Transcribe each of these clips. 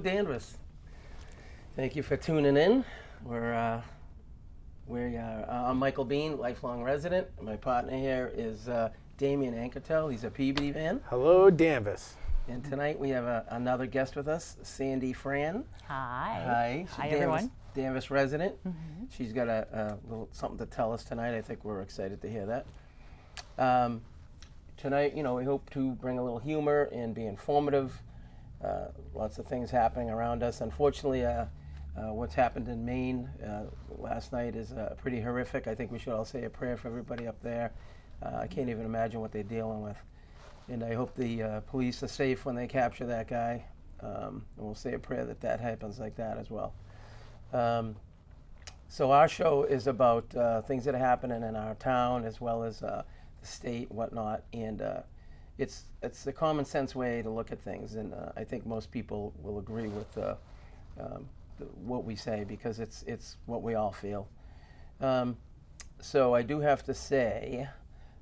Danvers. Thank you for tuning in. I'm Michael Bean, lifelong resident. My partner here is Damien Ankertel. He's a Peabody man. Hello, Danvers. And tonight we have another guest with us, Sandy Fran. Hi. She's Hi, everyone. Danvers resident. Mm-hmm. She's got a little something to tell us tonight. I think we're excited to hear that. Tonight, we hope to bring a little humor and be informative. Lots of things happening around us. Unfortunately, what's happened in Maine last night is pretty horrific. I think we should all say a prayer for everybody up there. I can't even imagine what they're dealing with. And I hope the police are safe when they capture that guy. And we'll say a prayer that happens like that as well. So our show is about things that are happening in our town as well as the state, whatnot. And it's the common sense way to look at things. And I think most people will agree with what we say because it's what we all feel. So I do have to say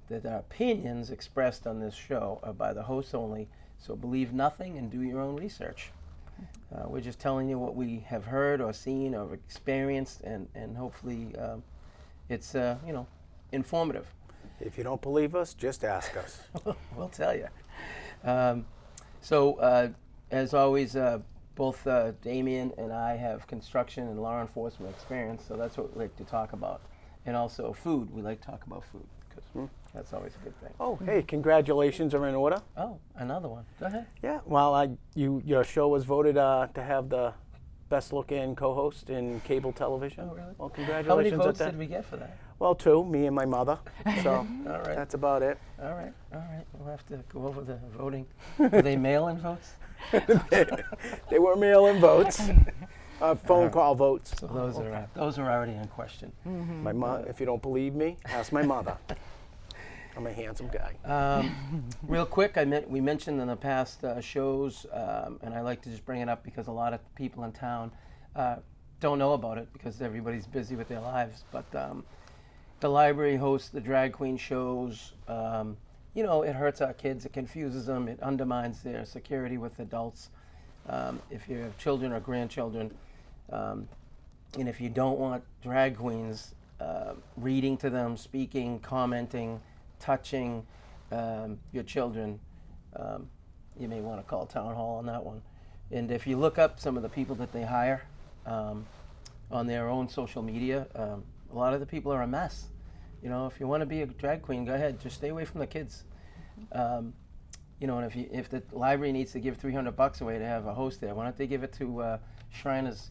that our opinions expressed on this show are by the hosts only, so believe nothing and do your own research. We're just telling you what we have heard or seen or experienced, and hopefully it's informative. If you don't believe us, just ask us. We'll tell you. So as always, both Damien and I have construction and law enforcement experience, so that's what we like to talk about. And also food. We like to talk about food because that's always a good thing. Oh, hey, congratulations are in order. Oh, another one. Go ahead. Yeah, well, your show was voted to have the best looking co-host in cable television. Oh, really? Well, congratulations. How many votes at that. did we get for that? Well, 2, me and my mother. So All right. that's about it. All right. We'll have to go over the voting. Were they mail-in votes? They were mail-in votes, phone call votes. So those are already in question. Mm-hmm. My mom, if you don't believe me, ask my mother. I'm a handsome guy. Real quick, we mentioned in the past shows, and I like to just bring it up because a lot of people in town don't know about it because everybody's busy with their lives. But the library hosts the drag queen shows. It hurts our kids. It confuses them. It undermines their security with adults. If you have children or grandchildren, and if you don't want drag queens reading to them, speaking, commenting, touching your children, you may want to call town hall on that one. And if you look up some of the people that they hire on their own social media, a lot of the people are a mess. If you want to be a drag queen, go ahead. Just stay away from the kids. And if the library needs to give $300 away to have a host there, why don't they give it to Shriners?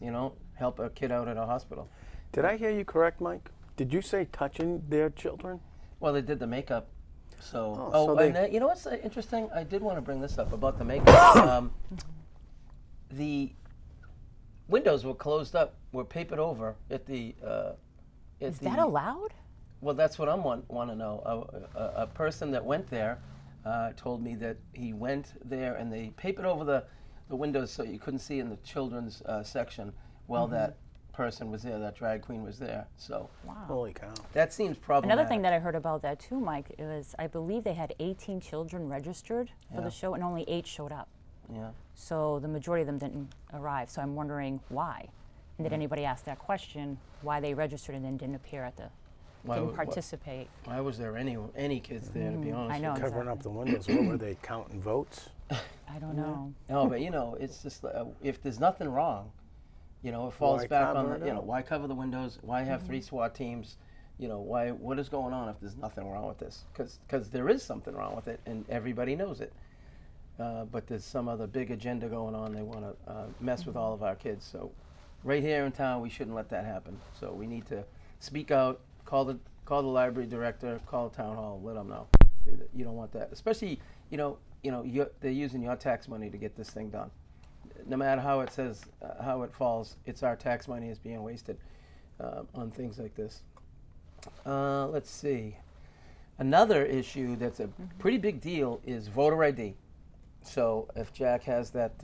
Help a kid out at a hospital. Did I hear you correct, Mike? Did you say touching their children? Well, they did the makeup. So, and what's interesting? I did want to bring this up about the makeup. The windows were closed up, were papered over at the. Is that allowed? Well, that's what I want to know. A person that went there told me that he went there and they papered over the windows so you couldn't see in the children's section while that person was there, that drag queen was there. So, wow. Holy cow. That seems problematic. Another thing that I heard about that too, Mike, is I believe they had 18 children registered for the show and only 8 showed up. Yeah. So the majority of them didn't arrive. So I'm wondering why. And did anybody ask that question, why they registered and then didn't appear at didn't participate? Why was there any kids there, to be honest? I know. Covering up the windows. What were they, counting votes? I don't know. No, but it's just if there's nothing wrong, it falls back on why cover the windows? Why have 3 SWAT teams? What is going on if there's nothing wrong with this? Because there is something wrong with it, and everybody knows it. But there's some other big agenda going on. They want to mess with all of our kids. So right here in town, we shouldn't let that happen. So we need to speak out, call the library director, call town hall, let them know. You don't want that, especially they're using your tax money to get this thing done. No matter how it says, how it falls, it's our tax money is being wasted on things like this. Let's see. Another issue that's a pretty big deal is voter ID. So if Jack has that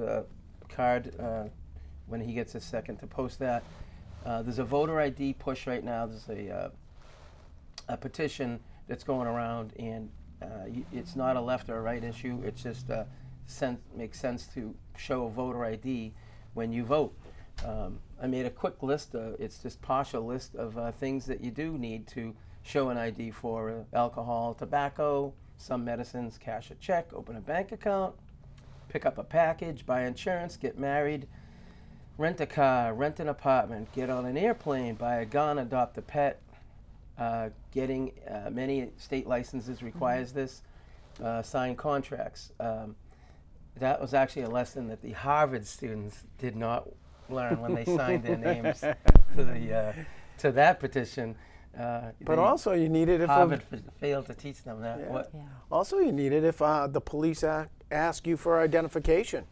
card when he gets a second to post that, there's a voter ID push right now. There's a petition that's going around, and it's not a left or a right issue. It's just makes sense to show a voter ID when you vote. I made a quick list. It's just partial list of things that you do need to show an ID for: alcohol, tobacco, some medicines, cash a check, open a bank account, pick up a package, buy insurance, get married, rent a car, rent an apartment, get on an airplane, buy a gun, adopt a pet. Getting many state licenses requires this. Sign contracts. That was actually a lesson that the Harvard students did not learn when they signed their names to that petition. But also you need it if Harvard failed to teach them that. Yeah. What? Yeah. Also you need it if the police ask you for identification.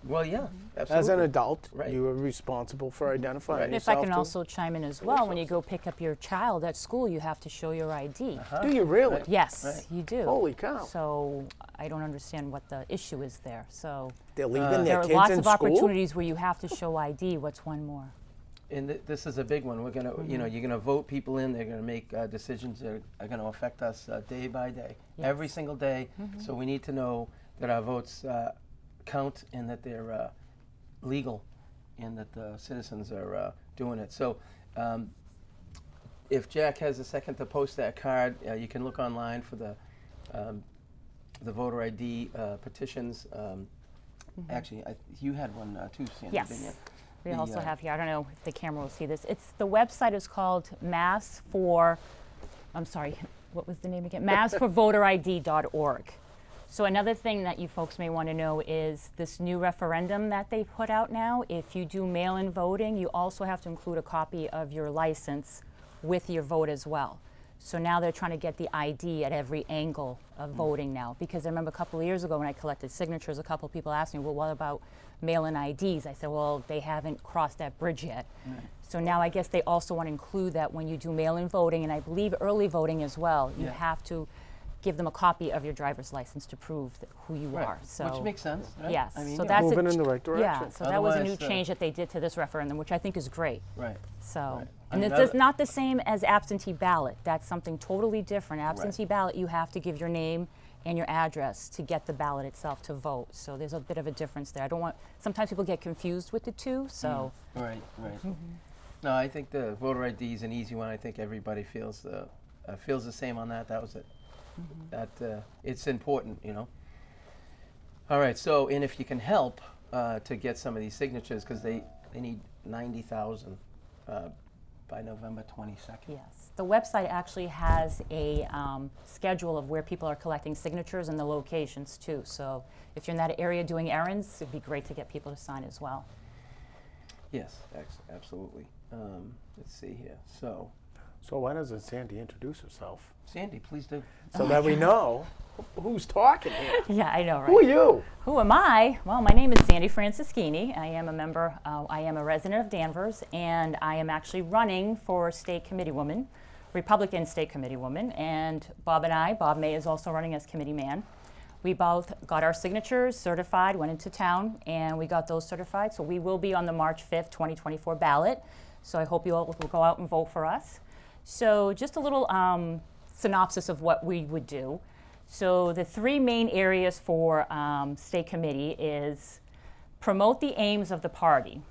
Well, yeah, absolutely. As an adult, Right. you are responsible for identifying And if yourself. I can too. also chime in as well, when you go pick up your child at school, you have to show your ID. Do you really? Right. Yes, Right. you do. Holy cow. So I don't understand what the issue is there. So They're leaving there their are kids lots in of school? opportunities where you have to show ID. What's one more? And this is a big one. We're gonna, you're gonna vote people in. They're gonna make decisions that are gonna affect us day by day, Yes. every single day. So we need to know that our votes count and that they're legal, and that the citizens are doing it. So, if Jack has a second to post that card, you can look online for the voter ID petitions. Actually, you had one too, Sandy, didn't you? Yes. We The, also have here, I don't know if the camera will see this. The website is called what was the name again? massforvoterid.org. So another thing that you folks may want to know is this new referendum that they put out now. If you do mail-in voting, you also have to include a copy of your license with your vote as well. So now they're trying to get the ID at every angle of voting now. Because I remember a couple of years ago when I collected signatures, a couple of people asked me, well, what about mail-in IDs? I said, well, they haven't crossed that bridge yet. So now I guess they also want to include that when you do mail-in voting, and I believe early voting as well, you have to give them a copy of your driver's license to prove who you are. So Which makes sense, right? yes, I mean, so yeah. that's Moving in the right direction. Yeah, so that was a new Otherwise, change that they did to this referendum, which I think is great. Right. So, Right. I and mean, this is not the same as absentee ballot. That's something totally different. Absentee ballot, you have to give your name and your address to get the ballot itself to vote. So there's a bit of a difference there. I don't want, sometimes people get confused with the two, so. Right, right. No, I think the voter ID is an easy one. I think everybody feels the same on that. That was it. That it's important, All right. So, and if you can help to get some of these signatures, because they need 90,000 by November 22nd. Yes, the website actually has a schedule of where people are collecting signatures and the locations too. So if you're in that area doing errands, it'd be great to get people to sign as well. Yes, absolutely. Let's see here. So, why doesn't Sandy introduce herself? Sandy, please do. So that we know who's talking here. Yeah, I know, right? Who are you? Who am I? Well, my name is Sandy Francischini. I am a member, I am a resident of Danvers, and I am actually running for state committee woman, Republican state committee woman, and Bob May is also running as committee man. We both got our signatures certified, went into town, and we got those certified. So we will be on the March 5th, 2024 ballot. So I hope you all will go out and vote for us. So just a little synopsis of what we would do. So the three main areas for state committee is promote the aims of the party.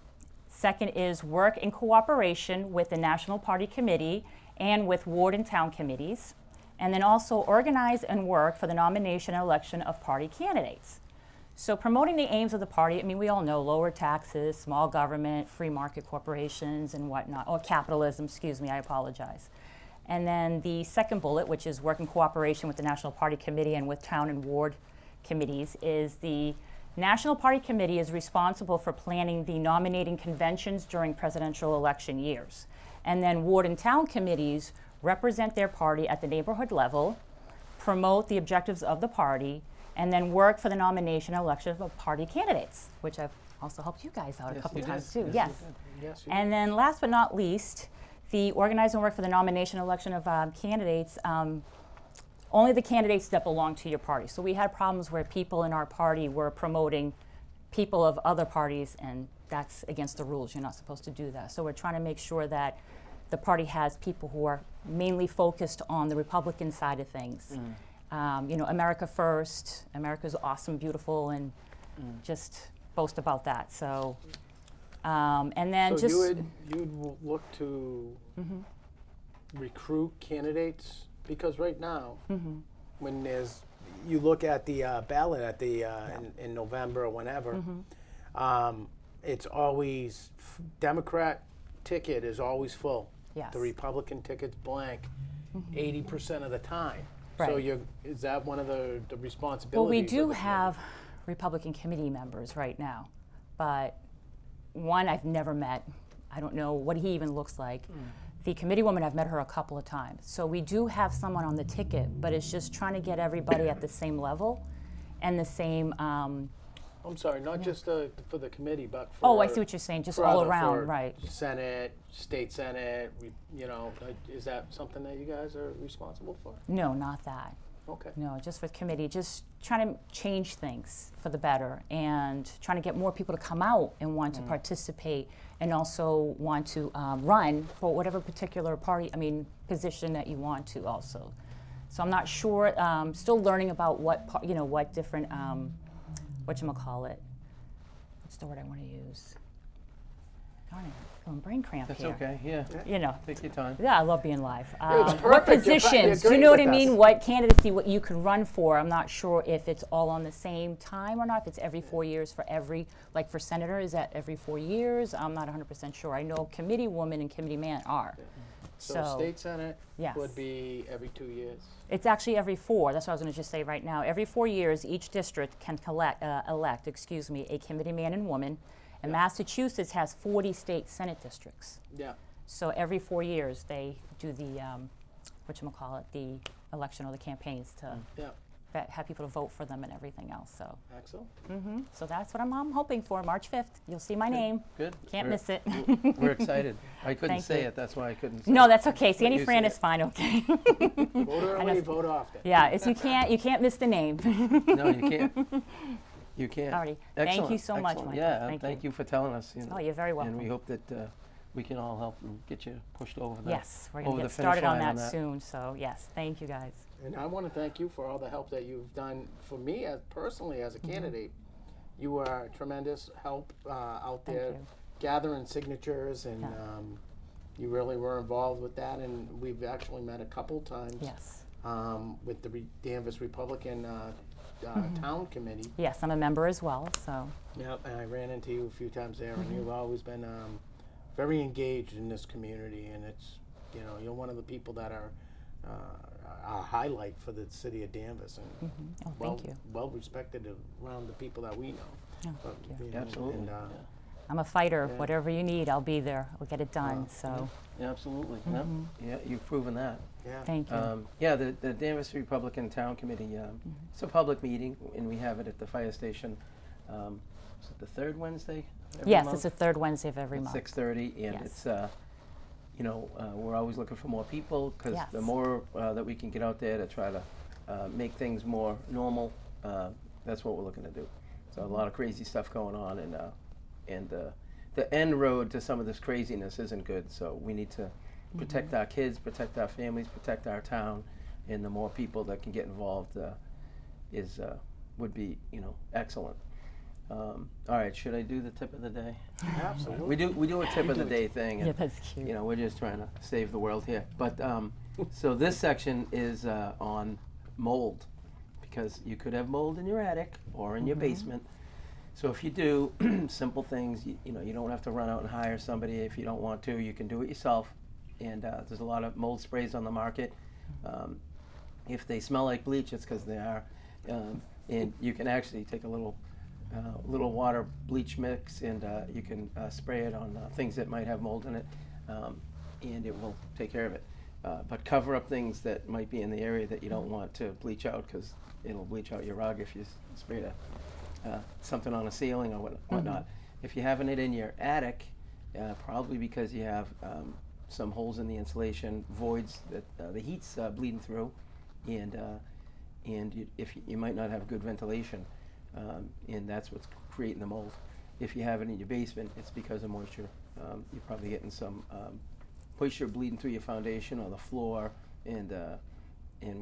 Second is work in cooperation with the National Party Committee and with ward and town committees. And then also organize and work for the nomination and election of party candidates. So promoting the aims of the party, I mean, we all know lower taxes, small government, free market corporations and whatnot, or capitalism, excuse me, I apologize. And then the second bullet, which is work in cooperation with the National Party Committee and with town and ward committees, is the National Party Committee is responsible for planning the nominating conventions during presidential election years. And then ward and town committees represent their party at the neighborhood level, promote the objectives of the party, and then work for the nomination and election of party candidates, which I've also helped you guys out a couple times too. Yes. Yes, you And then last but not least, the organize and work for the nomination and election of candidates, only the candidates that belong to your party. So we had problems where people in our party were promoting people of other parties, and that's against the rules. You're not supposed to do that. So we're trying to make sure that the party has people who are mainly focused on the Republican side of things. America first, America's awesome, beautiful, and just boast about that. So And then So just you'd look to recruit candidates, because right now, when you look at the ballot at the in November or whenever, it's always Democrat ticket is always full. Yes. The Republican ticket's blank 80% of the time. Right. So is that one of the responsibilities? well, we of do the have Republican committee members right now, but one I've never met. I don't know what he even looks like. The committee woman, I've met her a couple of times. So we do have someone on the ticket, but it's just trying to get everybody at the same level and the same. I'm sorry, not just for the committee, but for. Oh, I see what you're saying. Just all around, right? Senate, state Senate, is that something that you guys are responsible for? No, not that. Okay. No, just with committee, just trying to change things for the better and trying to get more people to come out and want to participate and also want to run for whatever particular position that you want to also. So I'm not sure, still learning about what different, whatchamacallit, what's the word I want to use? Darn it, I'm going brain cramp That's here. okay, yeah. You know. Take your time. Yeah, I love being live. It's What perfect. You're positions? Do you great know what I with mean? us. What candidacy? What you could run for? I'm not sure if it's all on the same time or not. If it's every 4 years for like for senator, is that every 4 years? I'm not 100% sure. I know committee woman and committee man are. So state Senate Yes. would be every 2 years. It's actually every 4. That's what I was going to just say right now. Every 4 years, each district can elect a committee man and woman. And Massachusetts has 40 state Senate districts. Yeah. So every 4 years, they do the, the election or the campaigns to have people to vote for them and everything else. So, Excellent. so that's what I'm hoping for. March 5th, you'll see my name. Good. Can't miss it. We're excited. I couldn't Thank say you. it, that's why I couldn't say No, it. that's okay. Sandy you Fran say is it. fine. Okay. Vote early, vote often. Yeah, it's you can't miss the name. No, you can't. You can't. Alrighty. Excellent. Thank you so much, Excellent. Michael. Yeah, Thank you for telling us. Oh, you're very welcome. And we hope that we can all help and get you pushed over the Yes, we're going over to the get finish started on line that soon. So yes, thank you guys. And I want to thank you for all the help that you've done for me personally as a candidate. You are a tremendous help out Thank there you. gathering signatures, and you really were involved with that. And we've actually met a couple times Yes. with the Danvers Republican Town Committee. Yes, I'm a member as well. So Yep, and I ran into you a few times there, and you've always been very engaged in this community, and it's, you're one of the people that are a highlight for the city of Danvers, and oh, thank you. well respected around the people that we know. Oh, But, thank you. Absolutely. And, I'm a fighter. Yeah. Whatever you need, I'll be there. We'll get it done. So Yeah, absolutely. Yeah, you've proven that. yeah. thank you. Yeah, the Danvers Republican Town Committee, it's a public meeting, and we have it at the fire station. Is it the third Wednesday every Yes, month? it's the third Wednesday of every At month. 6:30, and Yes. it's, we're always looking for more people, because Yes. the more that we can get out there to try to make things more normal, that's what we're looking to do. So a lot of crazy stuff going on, and the end road to some of this craziness isn't good, so we need to protect our kids, protect our families, protect our town, and the more people that can get involved would be excellent. All right, should I do the tip of the day? Absolutely. We do a tip of the day thing, and Yeah, that's cute. we're just trying to save the world here. But so this section is on mold, because you could have mold in your attic or in your basement. So if you do simple things, you don't have to run out and hire somebody if you don't want to. You can do it yourself, and there's a lot of mold sprays on the market. If they smell like bleach, it's because they are, and you can actually take a little water bleach mix, and you can spray it on things that might have mold in it, and it will take care of it. But cover up things that might be in the area that you don't want to bleach out, because it'll bleach out your rug if you spray something on a ceiling or whatnot. If you're having it in your attic, probably because you have some holes in the insulation, voids that the heat's bleeding through, and if you might not have good ventilation, and that's what's creating the mold. If you have it in your basement, it's because of moisture. You're probably getting some moisture bleeding through your foundation or the floor, and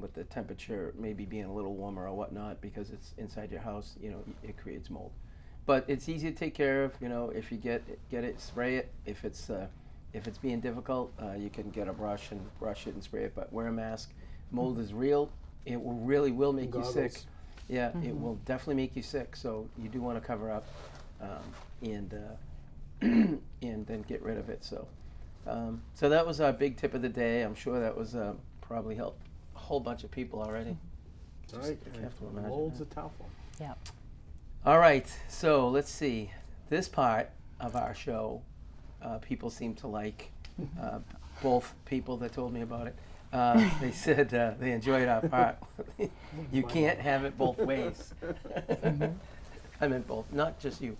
with the temperature maybe being a little warmer or whatnot, because it's inside your house, it creates mold. but it's easy to take care of. If you get it, spray it. If it's being difficult, you can get a brush and brush it and spray it. But wear a mask. Mold is real. It really will make you sick. Yeah, it will definitely make you sick. So you do want to cover up, and and then get rid of it. So that was our big tip of the day. I'm sure that was probably helped a whole bunch of people already. All right. Mold's a tough one. Yeah. All right. So let's see. This part of our show, people seem to like. Both people that told me about it. They said they enjoyed our part. You can't have it both ways. I meant both, not just you.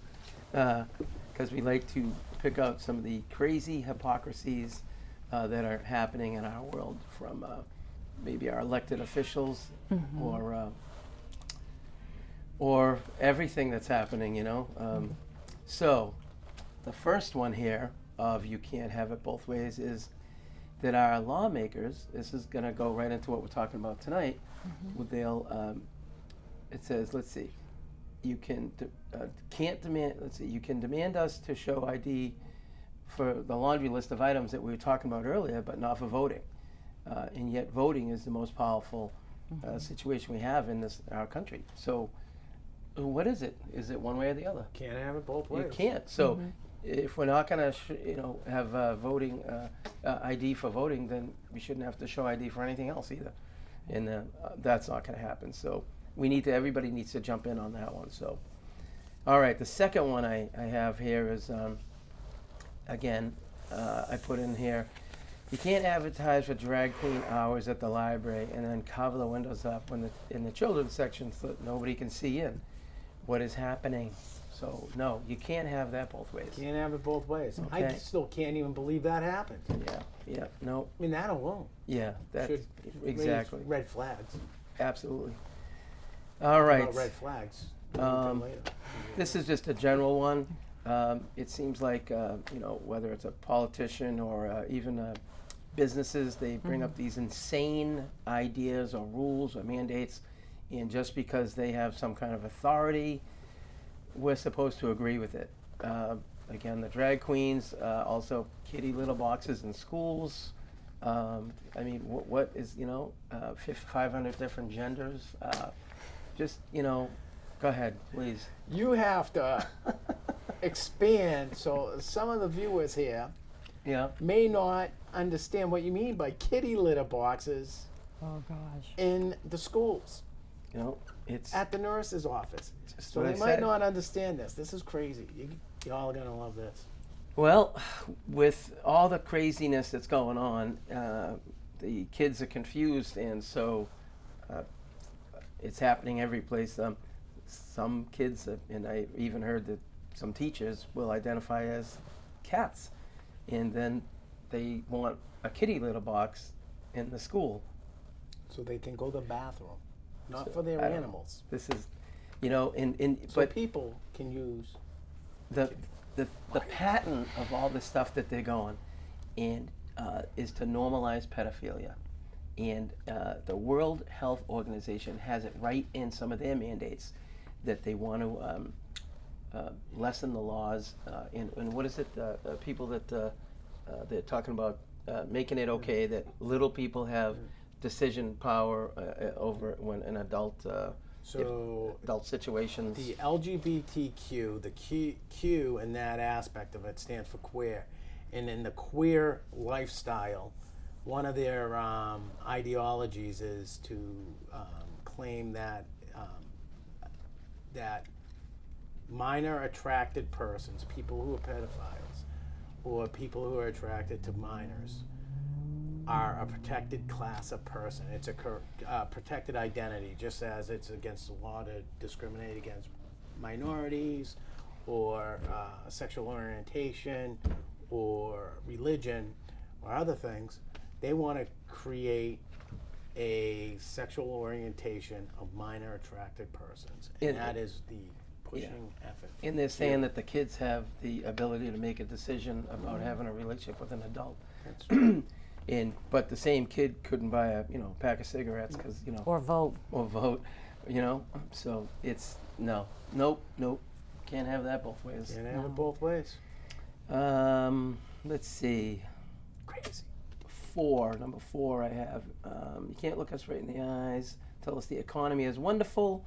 Because we like to pick out some of the crazy hypocrisies that are happening in our world from maybe our elected officials or everything that's happening, So the first one here of you can't have it both ways is that our lawmakers, this is going to go right into what we're talking about tonight, it says, let's see, you can you can demand us to show ID for the laundry list of items that we were talking about earlier, but not for voting. And yet voting is the most powerful situation we have in our country. So what is it? Is it one way or the other? Can't have it both ways. You can't. So if we're not going to, have voting ID for voting, then we shouldn't have to show ID for anything else either. And that's not going to happen. So everybody needs to jump in on that one. So, all right, the second one I have here is, again, I put in here, you can't advertise for drag queen hours at the library and then cover the windows up in the children's section so that nobody can see in what is happening. So, no, you can't have that both ways. Can't have it both ways. Okay. I still can't even believe that happened. Yeah, no. I mean, that alone. Yeah, that's should exactly. raise red flags. Absolutely. All right. About red flags. Later. This is just a general one. It seems like, whether it's a politician or even businesses, they bring up these insane ideas or rules or mandates, and just because they have some kind of authority, we're supposed to agree with it. Again, the drag queens, also kitty litter boxes in schools. I mean, what is, 500 different genders? Go ahead, please. You have to expand, so some of the viewers here may not understand what you mean by kitty litter boxes in the schools. It's at the nurse's office. So what they I might said. not understand this. This is crazy. Y'all are going to love this. Well, with all the craziness that's going on, the kids are confused, and so it's happening every place. Some kids, and I even heard that some teachers will identify as cats, and then they want a kitty litter box in the school. So they can go to the bathroom, not for their animals. This is, So but people can use the pattern of all the stuff that they're going and is to normalize pedophilia. And the World Health Organization has it right in some of their mandates that they want to lessen the laws. And what is it? People that they're talking about making it okay that little people have decision power over when an adult situations. The LGBTQ, the Q in that aspect of it stands for queer. And in the queer lifestyle, one of their ideologies is to claim that that minor attracted persons, people who are pedophiles, or people who are attracted to minors, are a protected class of person. It's a protected identity, just as it's against the law to discriminate against minorities or sexual orientation or religion or other things. They want to create a sexual orientation of minor attracted persons, and that is the pushing effort. And they're saying that the kids have the ability to make a decision about having a relationship with an adult. That's true. But the same kid couldn't buy a pack of cigarettes because or vote. So it's nope, Can't have that both ways. Can't have it both ways. Let's see. Crazy. Number 4 I have, you can't look us right in the eyes, tell us the economy is wonderful,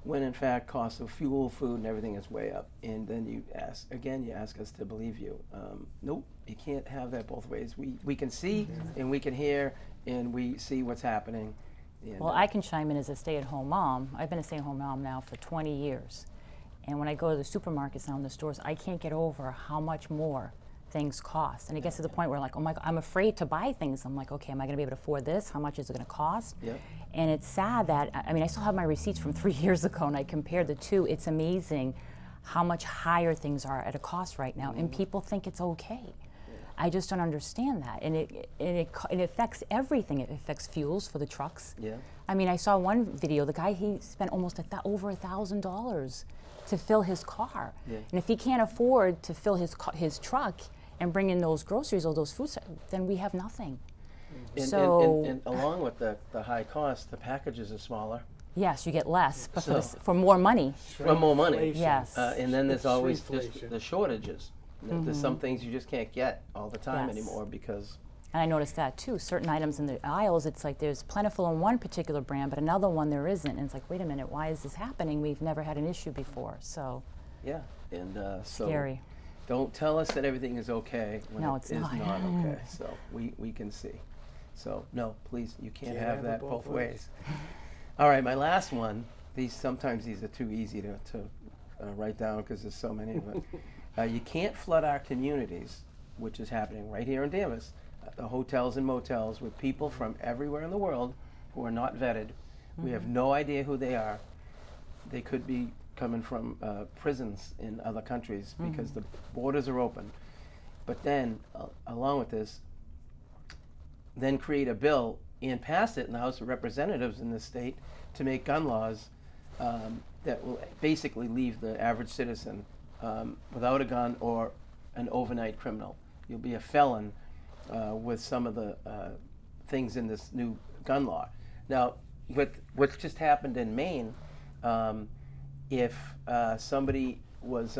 when in fact costs of fuel, food, and everything is way up. And then you ask us to believe you. Nope, you can't have that both ways. We can see and we can hear and we see what's happening. And, well, I can chime in as a stay-at-home mom. I've been a stay-at-home mom now for 20 years. And when I go to the supermarkets now in the stores, I can't get over how much more things cost. And it gets to the point where like, oh my God, I'm afraid to buy things. I'm like, okay, am I gonna be able to afford this? How much is it gonna cost? Yep. And it's sad that, I mean, I still have my receipts from 3 years ago and I compared the two. It's amazing how much higher things are at a cost right now, and people think it's okay. I just don't understand that. And it affects everything. It affects fuels for the trucks. Yeah. I mean, I saw one video, the guy, he spent almost over $1,000 to fill his car. Yeah. And if he can't afford to fill his truck and bring in those groceries or those foods, then we have nothing. And along with the high cost, the packages are smaller. Yes, you get less, but for more money. For more money. Yes. And then there's always Shrinkflation. just the shortages. There's some things you just can't get all the time Yes. anymore because... And I noticed that too. Certain items in the aisles, it's like there's plentiful in one particular brand, but another one there isn't. And it's like, wait a minute, why is this happening? We've never had an issue before. So Yeah, and so scary. don't tell us that everything is okay when No, it it's is not. not okay. So we can see. So no, please, you can't have that both ways. All right, my last one. Sometimes these are too easy to write down because there's so many. But you can't flood our communities, which is happening right here in Danvers, the hotels and motels with people from everywhere in the world who are not vetted. We have no idea who they are. They could be coming from prisons in other countries because the borders are open. But then, along with this, then create a bill and pass it in the House of Representatives in this state to make gun laws that will basically leave the average citizen without a gun or an overnight criminal. You'll be a felon with some of the things in this new gun law. Now, what's just happened in Maine, if somebody was,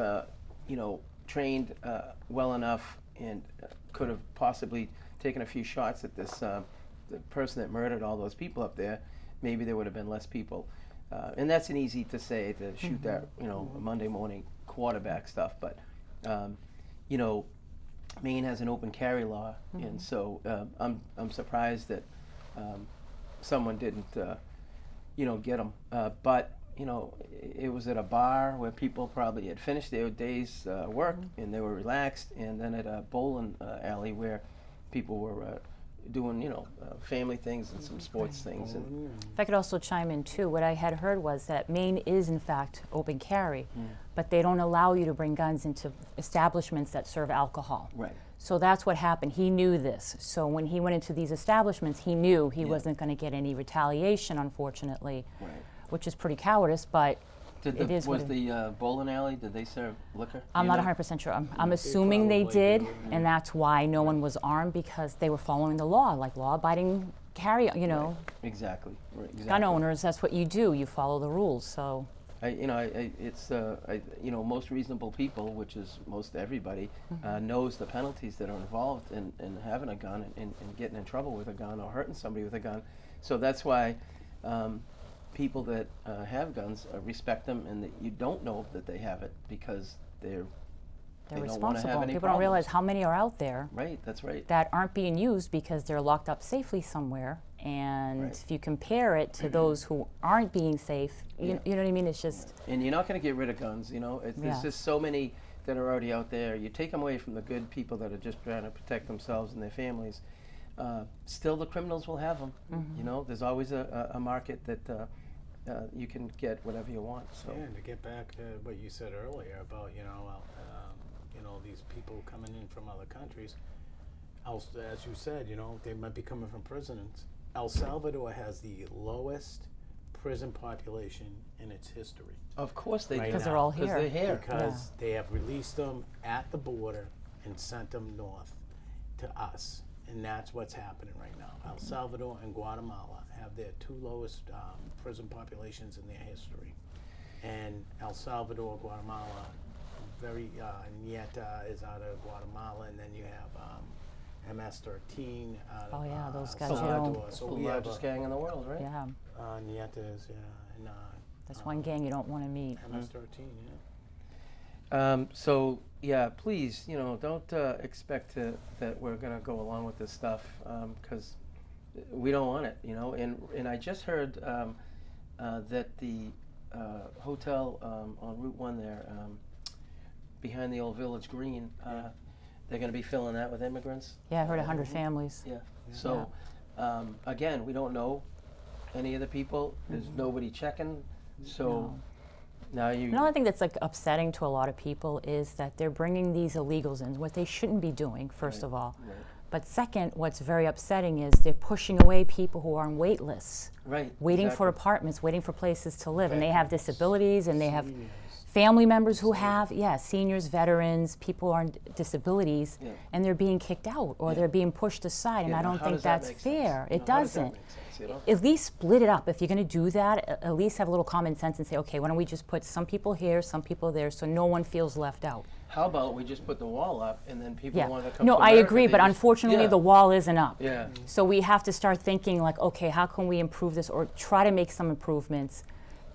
trained well enough and could have possibly taken a few shots at this the person that murdered all those people up there, maybe there would have been less people. And that's an easy to say, to shoot that, Monday morning quarterback stuff. But, Maine has an open carry law, and so I'm surprised that someone didn't, get them. But it was at a bar where people probably had finished their day's work and they were relaxed, and then at a bowling alley where people were doing, family things and some sports things. And if I could also chime in too, what I had heard was that Maine is in fact open carry, but they don't allow you to bring guns into establishments that serve alcohol. Right. So that's what happened. He knew this. So when he went into these establishments, he knew he wasn't going to get any retaliation, unfortunately, which is pretty cowardice, but it is was the bowling alley, did they serve liquor? I'm not 100% sure. I'm assuming they did, and that's why no one was armed, because they were following the law, like law-abiding carry, Right. Exactly. gun owners, that's what you do. You follow the rules, so. Most reasonable people, which is most everybody, knows the penalties that are involved in having a gun and getting in trouble with a gun or hurting somebody with a gun. So that's why people that have guns respect them, and that you don't know that they have it because they don't want to have any People problems. don't realize how many are out there. Right, that's right. That aren't being used because they're locked up safely somewhere. And if you compare it to those who aren't being safe, you know what I mean? It's just. And you're not going to get rid of guns, There's just so many that are already out there. You take them away from the good people that are just trying to protect themselves and their families. Still, the criminals will have them. There's always a market that you can get whatever you want. So. Yeah, and to get back to what you said earlier about these people coming in from other countries, as you said, they might be coming from prisons. El Salvador has the lowest prison population in its history. Of course they do. Because they're all here. Because they're here. Because they have released them at the border and sent them north to us. And that's what's happening right now. El Salvador and Guatemala have their two lowest prison populations in their history. and El Salvador, Guatemala. Nieta is out of Guatemala, and then you have MS-13 out of Oh, yeah, those guys El you Salvador. don't- So The we have largest gang in the world, right? Yeah, Nieta is, and that's one gang you don't want to meet. MS-13, yeah. So yeah, please, don't expect that we're gonna go along with this stuff, because we don't want it, And I just heard that the hotel on Route 1 there, behind the old Village Green, they're gonna be filling that with immigrants. Yeah, I heard 100 families. Yeah. So again, we don't know any of the people. There's nobody checking. So. No. Now you. Another thing that's like upsetting to a lot of people is that they're bringing these illegals in, what they shouldn't be doing, first of all. Right. But second, what's very upsetting is they're pushing away people who are on wait lists, Right. waiting for apartments, waiting for places to live, and they have disabilities, and they have family members who have, seniors, veterans, people on disabilities, and they're being kicked out or they're being pushed aside, and I don't think that's fair. It doesn't. At least split it up. If you're going to do that, at least have a little common sense and say, okay, why don't we just put some people here, some people there, so no one feels left out. How about we just put the wall up and then people want to come No, to I America, agree, but unfortunately the wall isn't up. Yeah. So we have to start thinking like, okay, how can we improve this or try to make some improvements,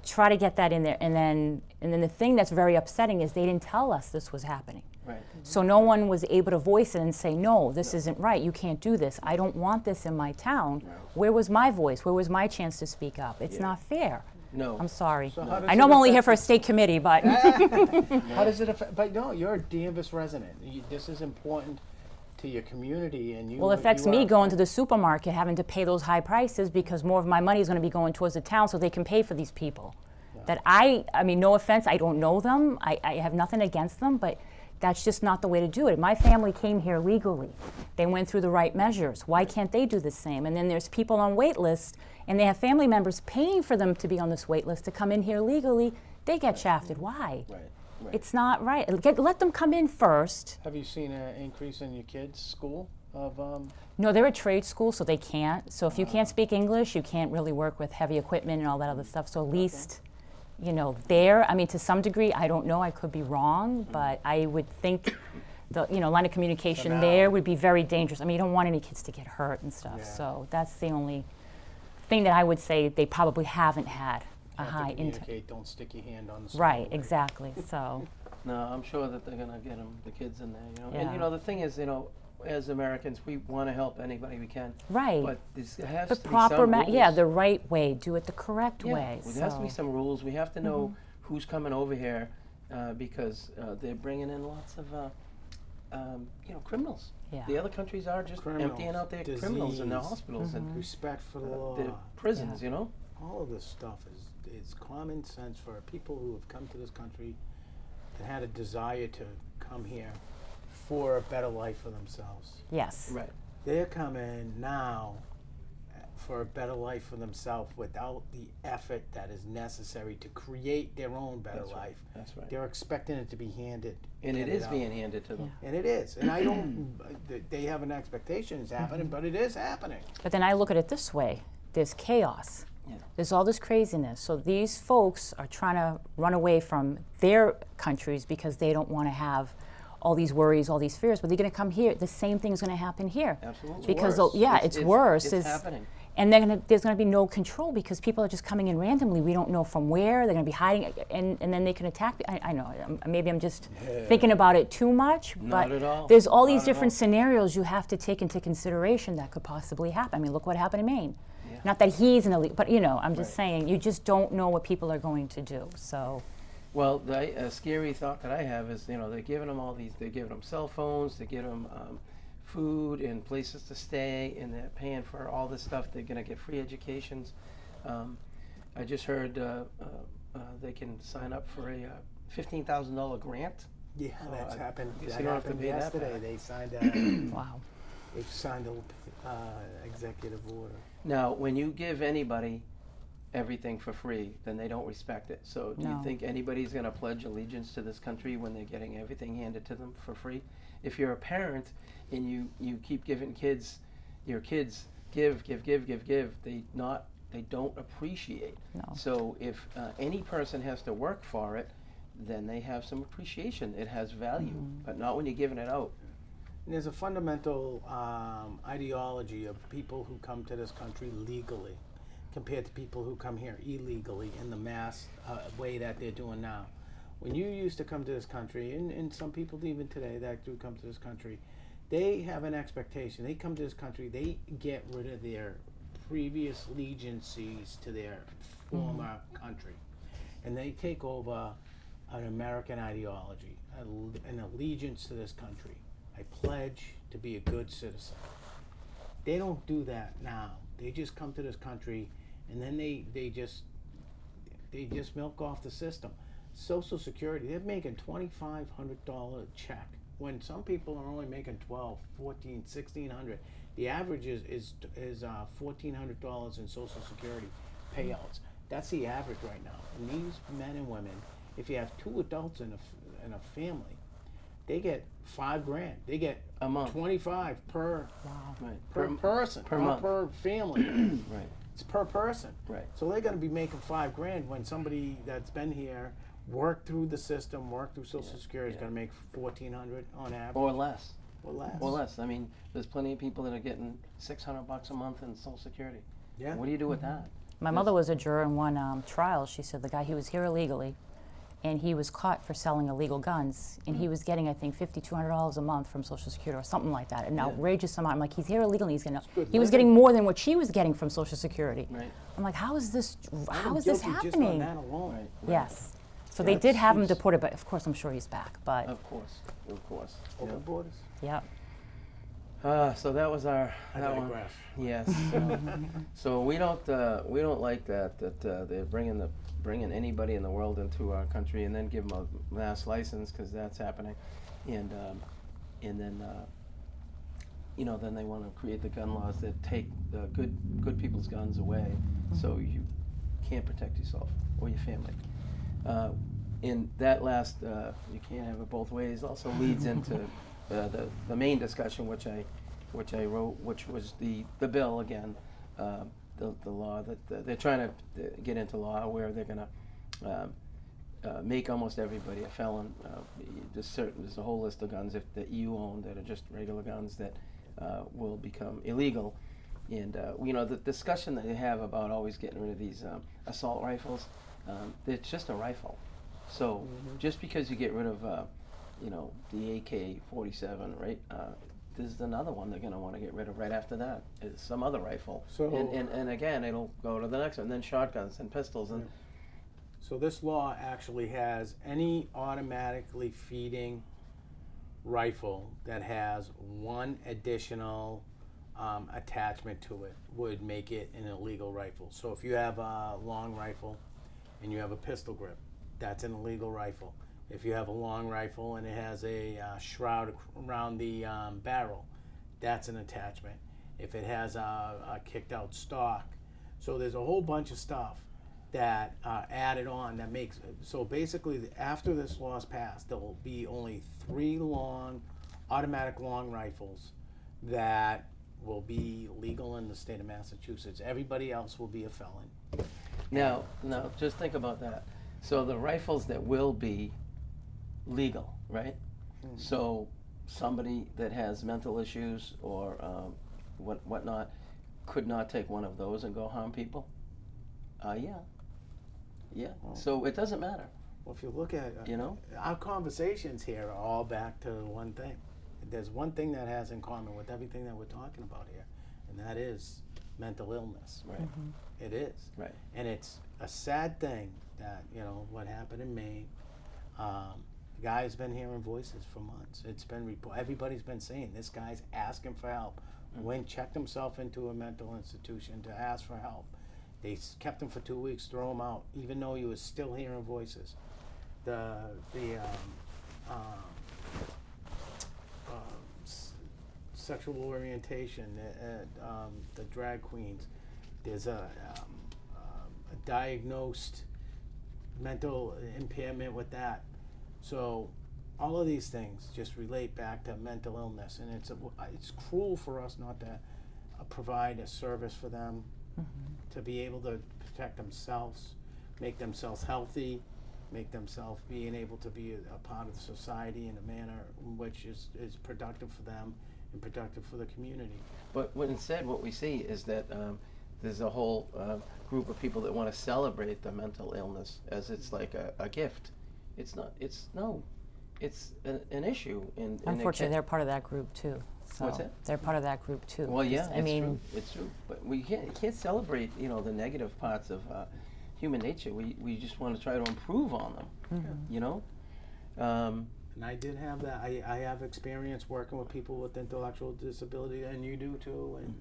try to get that in there. And then the thing that's very upsetting is they didn't tell us this was happening. Right. So no one was able to voice it and say, no, this isn't right. You can't do this. I don't want this in my town. Right. Where was my voice? Where was my chance to speak up? It's not fair. No. I'm sorry. So how does I know it I'm only here affect for a state committee, but How does it affect? But no, you're a Danvers resident. This is important to your community, and you. well, it affects you me are- going to the supermarket, having to pay those high prices because more of my money is going to be going towards the town so they can pay for these people. That I mean, no offense, I don't know them. I have nothing against them, but that's just not the way to do it. My family came here legally. They went through the right measures. Why can't they do the same? And then there's people on wait lists, and they have family members paying for them to be on this wait list to come in here legally. They get shafted. Why? Right. It's not right. Let them come in first. Have you seen an increase in your kids' school of? No, they're a trade school, so they can't. So if you can't speak English, you can't really work with heavy equipment and all that other stuff. So at least, there, I mean, to some degree, I don't know, I could be wrong, but I would think the, line of communication now- there would be very dangerous. I mean, you don't want any kids to get hurt and stuff. Yeah. So that's the only thing that I would say they probably haven't had a Have to high communicate. Don't stick your hand on the. Right, stove. exactly. So, No, I'm sure that they're gonna get the kids in there. Yeah. And the thing is, as Americans, we want to help anybody we can. right. But there has The to be proper, some rules. the right way. Do it the correct Yeah, way. there has to be So- some rules. We have to know who's coming over here because they're bringing in lots of, criminals. Yeah. The other countries are just Criminals, emptying out their criminals in their disease. hospitals and Respect for the law. their prisons. All of this stuff is common sense for people who have come to this country and had a desire to come here for a better life for themselves. Yes. Right. They're coming now for a better life for themselves without the effort that is necessary to create their own better That's right. life. That's right. They're expecting it to be handed. And it handed is out. being handed to them. And it is. And I don't, they have an expectation it's happening, but it is happening. But then I look at it this way. There's chaos. Yeah. There's all this craziness. So these folks are trying to run away from their countries because they don't want to have all these worries, all these fears. But they're going to come here. The same thing is going to happen here. Absolutely. Because worse. it's worse. It's happening. And there's going to be no control because people are just coming in randomly. We don't know from where. They're going to be hiding, and then they can attack. I know. Maybe I'm just thinking about it too much. Not but at all. there's all these Not at different all. scenarios you have to take into consideration that could possibly happen. I mean, look what happened in Maine. Yeah. Not that he's an elite, but I'm just Right. saying you just don't know what people are going to do. So Well, the scary thought that I have is, they're giving them they're giving them cell phones, they're giving them food and places to stay, and they're paying for all this stuff. They're going to get free educations. I just heard they can sign up for a $15,000 grant. Yeah, that's I happened. guess That you don't have to happened pay that yesterday. back. They signed wow. they signed a executive order. Now, when you give anybody everything for free, then they don't respect it. So do No. you think anybody's going to pledge allegiance to this country when they're getting everything handed to them for free? If you're a parent and you keep giving your kids give, they not they don't appreciate. No. So if any person has to work for it, then they have some appreciation. It has value, but not when you're giving it out. And there's a fundamental ideology of people who come to this country legally compared to people who come here illegally in the mass way that they're doing now. When you used to come to this country, and some people even today that do come to this country, they have an expectation. They come to this country, they get rid of their previous allegiances to their former country. And they take over an American ideology, an allegiance to this country. I pledge to be a good citizen. They don't do that now. They just come to this country and then they just milk off the system. Social Security, they're making $2,500 check when some people are only making $1,200, $1,400, $1,600. The average is $1,400 in Social Security payouts. That's the average right now. And these men and women, if you have 2 adults in a family, they get $5,000. They get a month, 25 per right. per person, per not month. per family. Right. It's per person. Right. So they're going to be making $5,000 when somebody that's been here, worked through the system, worked through Social Security, is going to make $1,400 on average. Or less. Or less. Or less. I mean, there's plenty of people that are getting $600 a month in Social Security. Yeah. What do you do with that? My mother was a juror in one trial. She said the guy, he was here illegally, and he was caught for selling illegal guns, and he was getting, I think, $5,200 a month from Social Security or something like that, an outrageous amount. I'm like, he's here illegally. He's getting. He was getting more than what she was getting from Social Security. Right. I'm like, how is this? How I'm is this guilty happening? Just on that alone. Right. Yes. So Yeah, they did have him it's- deported, but of course I'm sure he's back. But Of course. Of course. Open borders. yeah. So that was our. I that one. digress. Yes. So we don't like that they're bringing anybody in the world into our country and then give them a mass license, because that's happening, and then then they want to create the gun laws that take the good people's guns away, so you can't protect yourself or your family. In that last, you can't have it both ways, also leads into the main discussion, which I wrote, which was the bill again, the law that they're trying to get into law where they're going to make almost everybody a felon. There's a whole list of guns that you own that are just regular guns that will become illegal. And the discussion that they have about always getting rid of these assault rifles, it's just a rifle. So just because you get rid of the AK-47, right? There's another one they're going to want to get rid of right after that. It's some other rifle. So and again, it'll go to the next one. And then shotguns and pistols. And So this law actually has any automatically feeding rifle that has one additional attachment to it would make it an illegal rifle. So if you have a long rifle and you have a pistol grip, that's an illegal rifle. If you have a long rifle and it has a shroud around the barrel, that's an attachment. If it has a kicked out stock. So there's a whole bunch of stuff that added on that makes, so basically after this law is passed, there will be only 3 automatic long rifles that will be legal in the state of Massachusetts. Everybody else will be a felon. now, just think about that. So the rifles that will be legal, right? So somebody that has mental issues or whatnot could not take one of those and go harm people? Yeah. So it doesn't matter. Well, if you look at our conversations here are all back to one thing. There's one thing that has in common with everything that we're talking about here, and that is mental illness. Right. It is. Right. And it's a sad thing that, what happened in Maine. The guy's been hearing voices for months. It's been everybody's been saying this guy's asking for help. Checked himself into a mental institution to ask for help. They kept him for 2 weeks, throw him out, even though he was still hearing voices. Sexual orientation, the drag queens. There's a diagnosed mental impairment with that. So all of these things just relate back to mental illness, and it's cruel for us not to provide a service for them to be able to protect themselves, make themselves healthy, make themselves being able to be a part of the society in a manner which is productive for them and productive for the community. But instead, what we see is that there's a whole group of people that want to celebrate the mental illness as it's like a gift. It's not. It's no. It's an issue. Unfortunately, they're part of that group too. So what's that? They're part of that group too. Well, yeah, it's true. But we can't celebrate, the negative parts of human nature. We just want to try to improve on them. And I did have that. I have experience working with people with intellectual disability, and you do too, and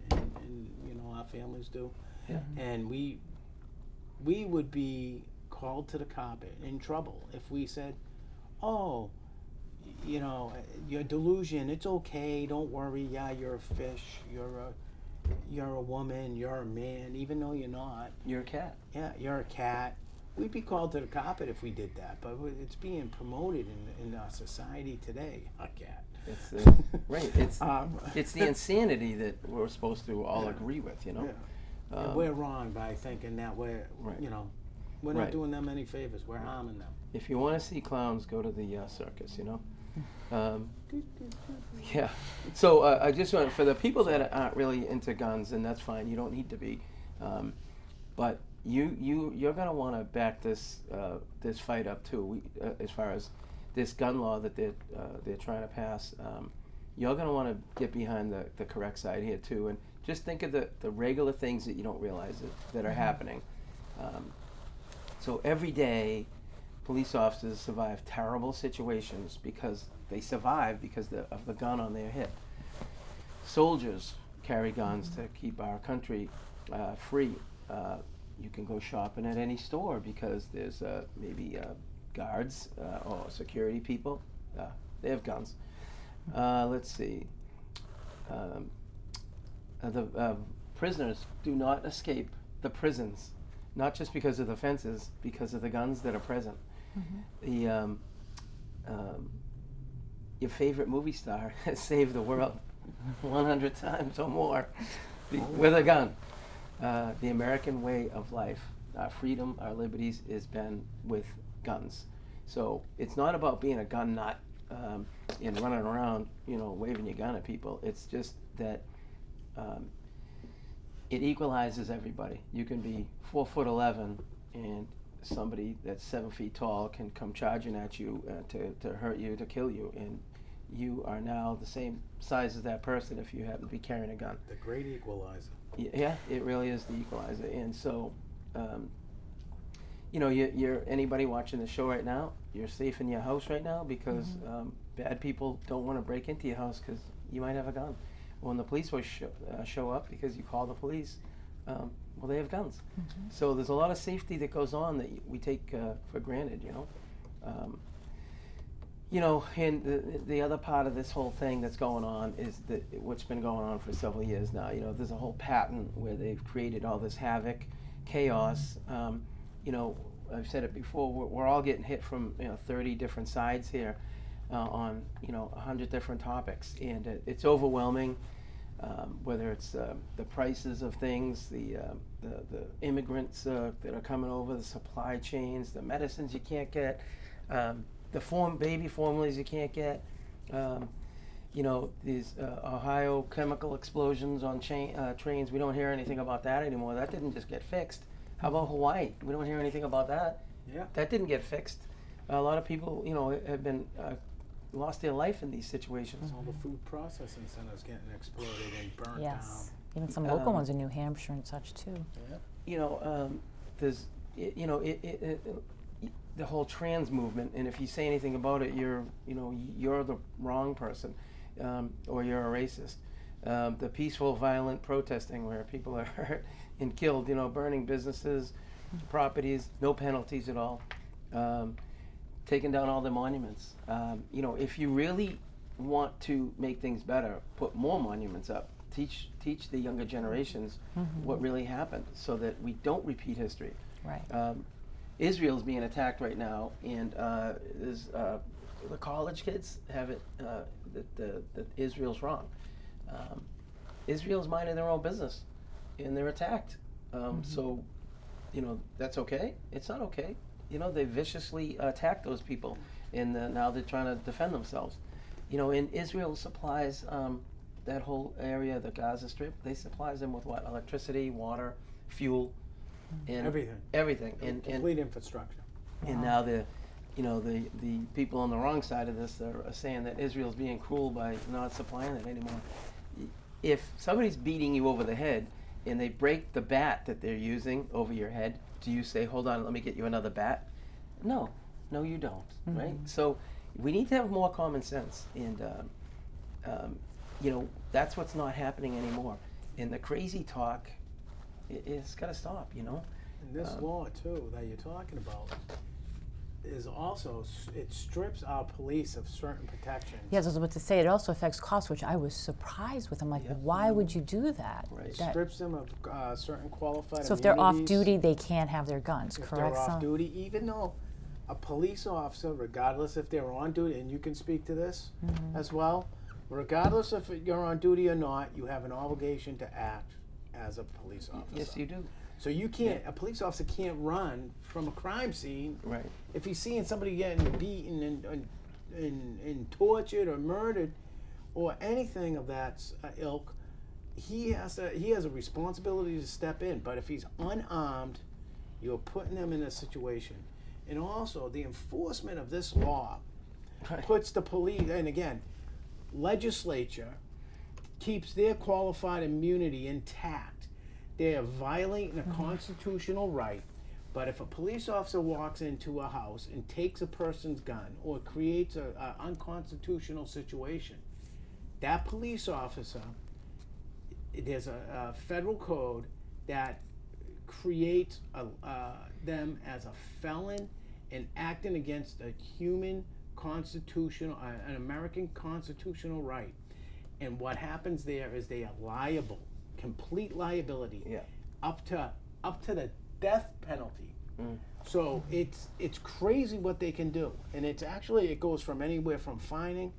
our families do. Yeah. And we would be called to the carpet in trouble if we said, "Oh, your delusion. It's okay. Don't worry. Yeah, you're a fish. You're a woman. You're a man. Even though you're not. You're a cat. Yeah, you're a cat." We'd be called to the carpet if we did that, but it's being promoted in our society today. A cat. It's right. It's the insanity that we're supposed to all agree with. Yeah. And we're wrong by thinking that we're not doing them any favors. We're harming them. If you want to see clowns, go to the circus. Yeah. So I just want, for the people that aren't really into guns, and that's fine. You don't need to be, but you're gonna want to back this fight up too. As far as this gun law that they're trying to pass, you're gonna want to get behind the correct side here too, and just think of the regular things that you don't realize that are happening. So every day, police officers survive terrible situations because they survive because of the gun on their hip. Soldiers carry guns to keep our country free. You can go shopping at any store because there's maybe guards or security people. They have guns. Let's see. The prisoners do not escape the prisons, not just because of the fences, because of the guns that are present. Your favorite movie star has saved the world 100 times or more with a gun. The American way of life, our freedom, our liberties, has been with guns. So it's not about being a gun nut and running around, waving your gun at people. It's just that it equalizes everybody. You can be 4'11" and somebody that's 7 feet tall can come charging at you to hurt you, to kill you, and you are now the same size as that person if you happen to be carrying a gun. The great equalizer. Yeah, it really is the equalizer. And so, you're anybody watching the show right now, you're safe in your house right now because bad people don't want to break into your house because you might have a gun. When the police will show up because you call the police, they have guns. So there's a lot of safety that goes on that we take for granted, and the other part of this whole thing that's going on is that what's been going on for several years now. There's a whole pattern where they've created all this havoc, chaos. I've said it before. We're all getting hit from 30 different sides here on 100 different topics, and it's overwhelming. Whether it's the prices of things, the immigrants that are coming over, the supply chains, the medicines you can't get. The baby formulas you can't get, these Ohio chemical explosions on trains. We don't hear anything about that anymore. That didn't just get fixed. How about Hawaii? We don't hear anything about that. Yeah. That didn't get fixed. A lot of people, have been lost their life in these situations. All the food processing centers getting exploded and burnt down. Yes, even some local ones in New Hampshire and such too. Yeah. There's, the whole trans movement, and if you say anything about it, you're the wrong person, or you're a racist. The peaceful, violent protesting where people are hurt and killed, burning businesses, properties, no penalties at all, taking down all the monuments. If you really want to make things better, put more monuments up. Teach the younger generations what really happened, so that we don't repeat history. Right. Israel's being attacked right now, and the college kids have it that Israel's wrong. Israel's minding their own business, and they're attacked. So, that's okay. It's not okay. They viciously attack those people, and now they're trying to defend themselves. And Israel supplies that whole area, the Gaza Strip. They supplies them with what? Electricity, water, fuel, and everything, and complete infrastructure. And now the people on the wrong side of this are saying that Israel's being cruel by not supplying it anymore. If somebody's beating you over the head and they break the bat that they're using over your head, do you say, hold on, let me get you another bat? No, you don't, right? So we need to have more common sense, and that's what's not happening anymore. And the crazy talk, it's got to stop, And this law, too, that you're talking about, is also, it strips our police of certain protections. Yes, I was about to say, it also affects costs, which I was surprised with. I'm like, why would you do that? Right. It strips them of certain qualified So if they're off duty, they can't have their guns, if correct? If they're off duty, even though a police officer, regardless if they're on duty, and you can speak to this as well, regardless if you're on duty or not, you have an obligation to act as a police officer. Yes, you do. So you can't, a police officer can't run from a crime scene. Right. If he's seeing somebody getting beaten and tortured or murdered or anything of that ilk, he has a responsibility to step in. But if he's unarmed, you're putting them in a situation. And also, the enforcement of this law puts the police, and again, legislature keeps their qualified immunity intact. They are violating a constitutional right, but if a police officer walks into a house and takes a person's gun or creates an unconstitutional situation, that police officer, there's a federal code that creates them as a felon and acting against a human constitutional, an American constitutional right. And what happens there is they are liable. Complete liability, up to the death penalty. So it's crazy what they can do, and it goes from anywhere from fining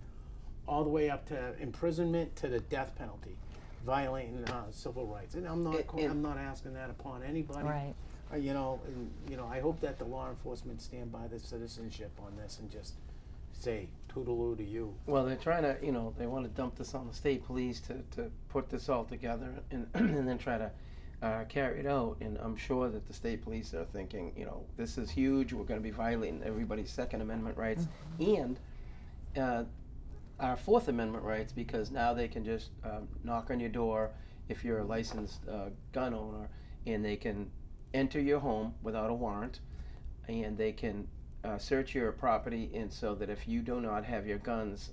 all the way up to imprisonment to the death penalty, violating civil rights. And I'm not asking that upon anybody. Right. I hope that the law enforcement stand by the citizenship on this and just say toodaloo to you. Well, they're trying to, they want to dump this on the state police to put this all together and then try to carry it out. And I'm sure that the state police are thinking, this is huge. We're going to be violating everybody's Second Amendment rights and our Fourth Amendment rights, because now they can just knock on your door if you're a licensed gun owner, and they can enter your home without a warrant, and they can search your property, and so that if you do not have your guns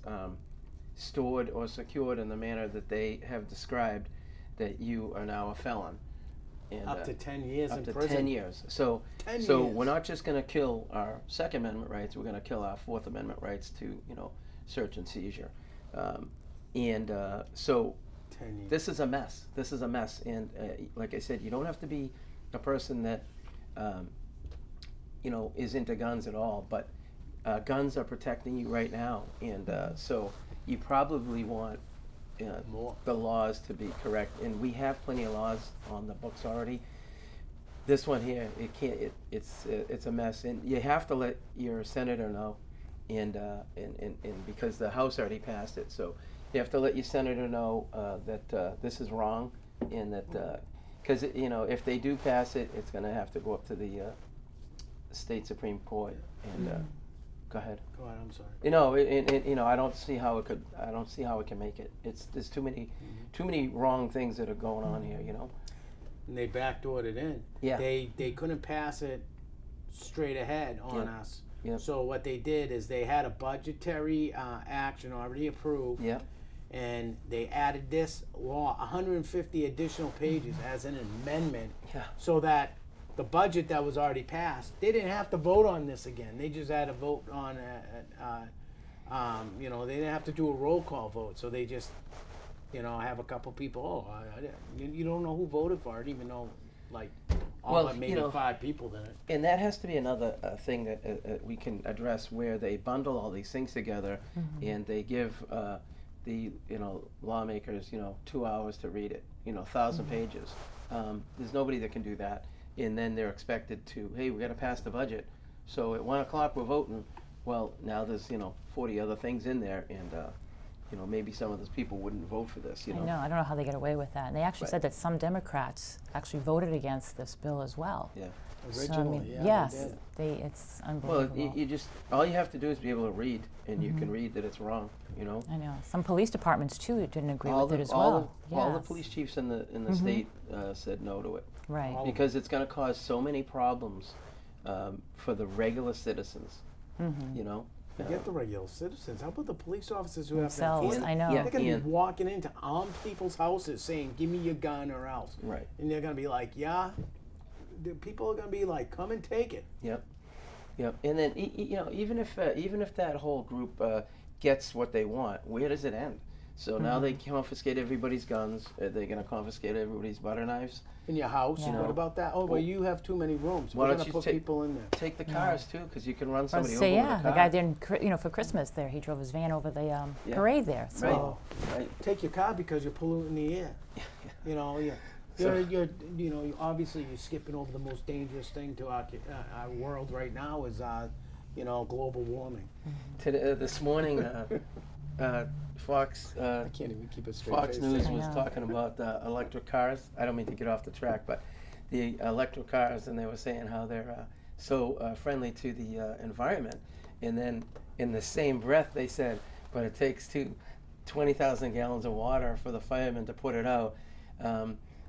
stored or secured in the manner that they have described, that you are now a felon. And, up to 10 years in prison. Up to 10 years. So we're not just going to kill our Second Amendment rights, we're going to kill our Fourth Amendment rights to, search and seizure. So 10 years. This is a mess. This is a mess. And like I said, you don't have to be a person that is into guns at all, but guns are protecting you right now, and so you probably want the laws to be correct, and we have plenty of laws on the books already. This one here, it's a mess, and you have to let your senator know, and because the House already passed it, so you have to let your senator know that this is wrong, and that because if they do pass it, it's going to have to go up to the state Supreme Court, and go ahead. Go ahead. I'm sorry. I don't see how it could. I don't see how it can make it. There's too many wrong things that are going on here. And they backdoored it in. Yeah. They couldn't pass it straight ahead on us. Yep. So what they did is they had a budgetary action already approved. Yeah. And they added this law, 150 additional pages as an amendment, so that the budget that was already passed, they didn't have to vote on this again. They just had to vote on, they didn't have to do a roll call vote. So they just, have a couple people, you don't know who voted for it, even though, but maybe 5 people did it. And that has to be another thing that we can address, where they bundle all these things together, and they give the lawmakers 2 hours to read it, 1,000 pages, There's nobody that can do that. And then they're expected to, hey, we got to pass the budget. So at 1 o'clock we're voting. Well, now there's 40 other things in there, and maybe some of those people wouldn't vote for this. I know. I don't know how they get away with that. And they actually said that some Democrats actually voted against this bill as well. Yeah. Originally, yes, it's unbelievable. Well, you just all you have to do is be able to read, and you can read that it's wrong. I know. Some police departments too didn't agree with it as all well. All the police chiefs in the state said no to it. Right. Because it's going to cause so many problems for the regular citizens. Forget the regular citizens. How about the police officers who Themselves, have to enforce it? I know. They're going to be walking into armed people's houses saying, "Give me your gun or else." Right. And they're going to be like, "Yeah." The people are going to be like, "Come and take it." Yep. And then even if that whole group gets what they want, where does it end? So now they confiscate everybody's guns. They're going to confiscate everybody's butter knives. In your house? Yeah. What about that? Oh, well, you have too many rooms. Why We're don't going to you put people in there. Take the cars too, because you can run Or somebody say, over with a car. the guy there, for Christmas there, he drove his van over the parade there. So. Right. Take your car because you're polluting the air. You're obviously you're skipping over the most dangerous thing to our world right now is global warming. This morning, Fox I can't even keep a straight Fox face. News I was know. talking about electric cars. I don't mean to get off the track, but the electric cars, and they were saying how they're so friendly to the environment. And then in the same breath, they said, but it takes 20,000 gallons of water for the firemen to put it out.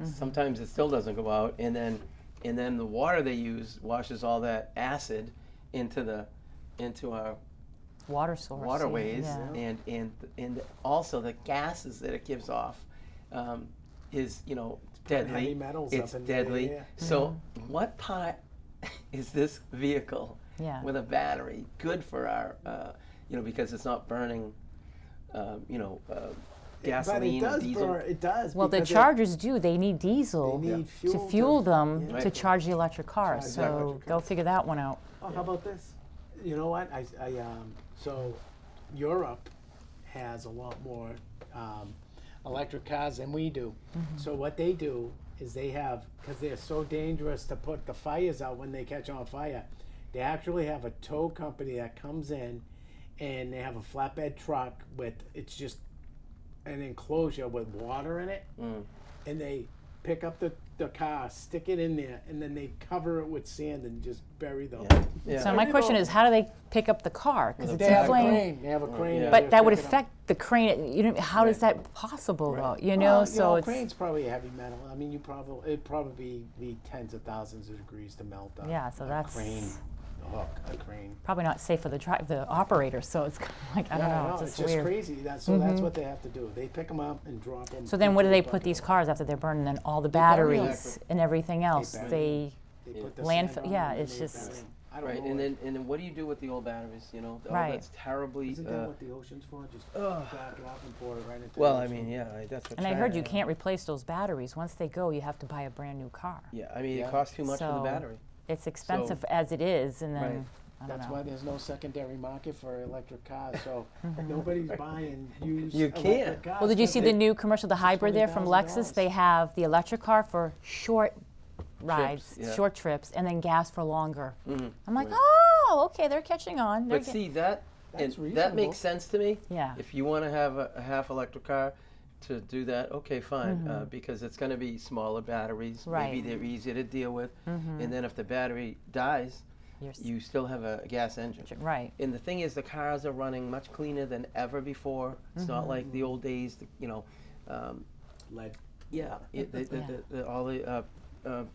Sometimes it still doesn't go out, and then the water they use washes all that acid into our Water source. waterways, Yeah. and also the gases that it gives off is deadly. Heavy metals it's up in deadly. the air. So what part is this vehicle Yeah. with a battery good for our because it's not burning gasoline but or diesel. it does. Well, the because chargers do. They need diesel They need to fuel fuel to- them yeah. to charge the electric cars. Charge the So electric go cars. figure that one out. Oh, how about this? You know what? So Europe has a lot more electric cars than we do. So what they do is they have, because they're so dangerous to put the fires out when they catch on fire, they actually have a tow company that comes in and they have a flatbed truck with, it's just an enclosure with water in it. And they pick up the car, stick it in there, and then they cover it with sand and just bury them. Yeah. So my question is, how do they pick up the car? Because it's They have a inflamed. crane. They have a crane. Yeah. But that would pick it up. affect the crane. How is that possible, though? So it's crane's probably a heavy metal. I mean, it'd probably be tens of thousands of degrees to melt up. Yeah, so that's- crane, a crane. probably not safe for the operator. So it's kind of like I don't know. It's It's just weird. crazy. That's what they have to do. They pick them up and drop them. So then, where do they put these cars after they're burning? Then all the bury 'em. batteries and everything else. bury 'em. They They put the landfill- sand on yeah, them and it's they just- bury 'em. I don't Right, know. and then what do you do with the old batteries? All Right. that's terribly. Isn't that what the ocean's for? Just back it up and pour it right into Well, the I ocean? mean, yeah, that's what. and I heard you China- can't replace those batteries. Once they go, you have to buy a brand new car. Yeah, I mean, Yeah. it costs too much for the So- battery. It's expensive as it is, and then Right. I don't That's know. why there's no secondary market for electric cars. So nobody's buying used You electric can't. cars. Well, did you 'cause see the new commercial, the hybrid there from $20,000. Lexus? They have the electric car for short rides, yeah. short trips, and then gas for longer. I'm like, Right. oh, okay, they're catching on. They're But see that, That's that reasonable. makes sense to me. Yeah. If you want to have a half electric car, to do that, okay, fine, because it's going to be smaller batteries. Right. Maybe they're easier to deal with, and then if the battery dies, You're s- you still have a gas engine. right. And the thing is, the cars are running much cleaner than ever before. It's not like the old days, lead. yeah, all the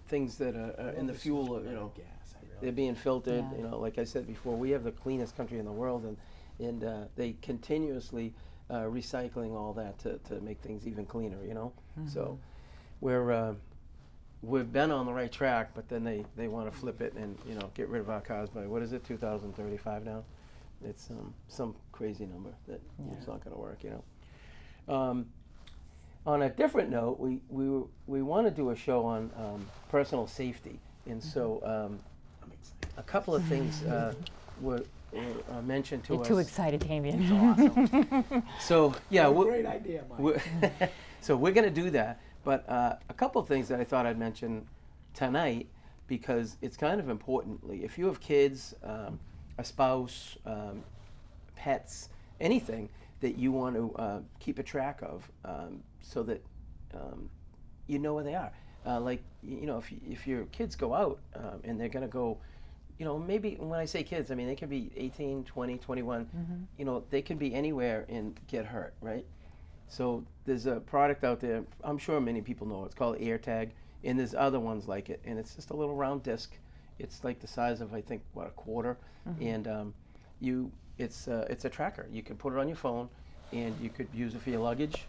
things that are in the fuel, Gas, they're being filtered. Yeah. Like I said before, we have the cleanest country in the world, and they continuously recycling all that to make things even cleaner. So we've been on the right track, but then they want to flip it and get rid of our cars by what is it, 2035 now? It's some crazy number that it's not going to work. On a different note, we want to do a show on personal safety, and so a couple of things were mentioned to You're us. too excited, Damien. So yeah, Great idea, Mike. so we're going to do that, But a couple of things that I thought I'd mention tonight, because it's kind of importantly, if you have kids, a spouse, pets, anything that you want to keep a track of, so that you know where they are. Like, if your kids go out and they're going to go, maybe when I say kids, I mean they can be 18, 20, 21, they can be anywhere and get hurt, right? So there's a product out there, I'm sure many people know, it's called AirTag, and there's other ones like it, and it's just a little round disc. It's like the size of, I think, a quarter, and it's a tracker. You can put it on your phone, and you could use it for your luggage.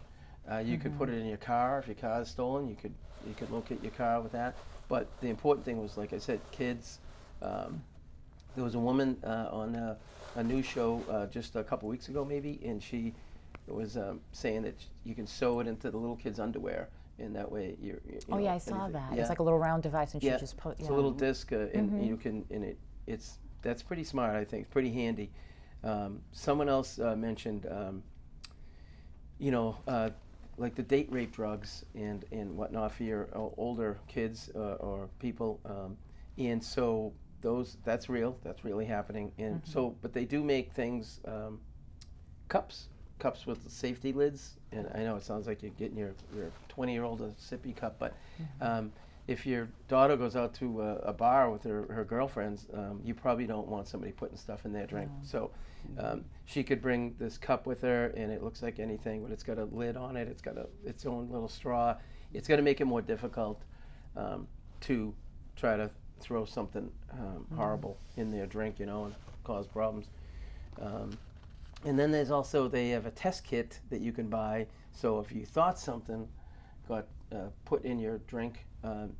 You could put it in your car. If your car is stolen, you could locate your car with that. But the important thing was, like I said, kids. There was a woman on a news show just a couple weeks ago, maybe, and she was saying that you can sew it into the little kids' underwear, and that way you oh know, yeah, I saw that. Yeah. It's like a little round device, and she Yeah. just put. It's a little disc, and you can, and that's pretty smart. I think it's pretty handy. Someone else mentioned, like the date rape drugs and whatnot for your older kids or people, and so that's real. That's really happening. And so, but they do make things, cups with safety lids. And I know it sounds like you're getting your 20-year-old a sippy cup, but if your daughter goes out to a bar with her girlfriends, you probably don't want somebody putting stuff in their drink. So she could bring this cup with her, and it looks like anything, but it's got a lid on it. It's got its own little straw. It's going to make it more difficult to try to throw something horrible in their drink, and cause problems. And then there's also, they have a test kit that you can buy. So if you thought something got put in your drink,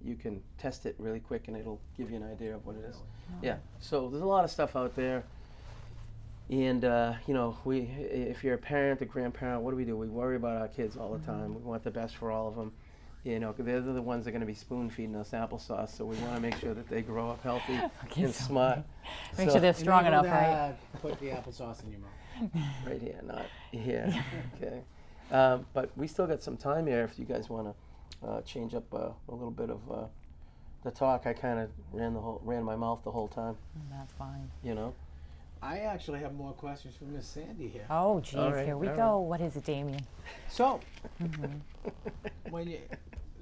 you can test it really quick, and it'll give you an idea of what it is. Yeah. So there's a lot of stuff out there. And if you're a parent, a grandparent, what do? We worry about our kids all the time. We want the best for all of them. They're the ones that are going to be spoon feeding us applesauce, so we want to make sure that they grow up healthy and smart. Make sure they're strong enough, right? Put the applesauce in your mouth. Right here, not here. Okay. But we still got some time here if you guys want to change up a little bit of the talk. I kind of ran my mouth the whole time. That's fine. I actually have more questions for Miss Sandy here. Oh, geez, right, here we all go. What is it, Damien? So,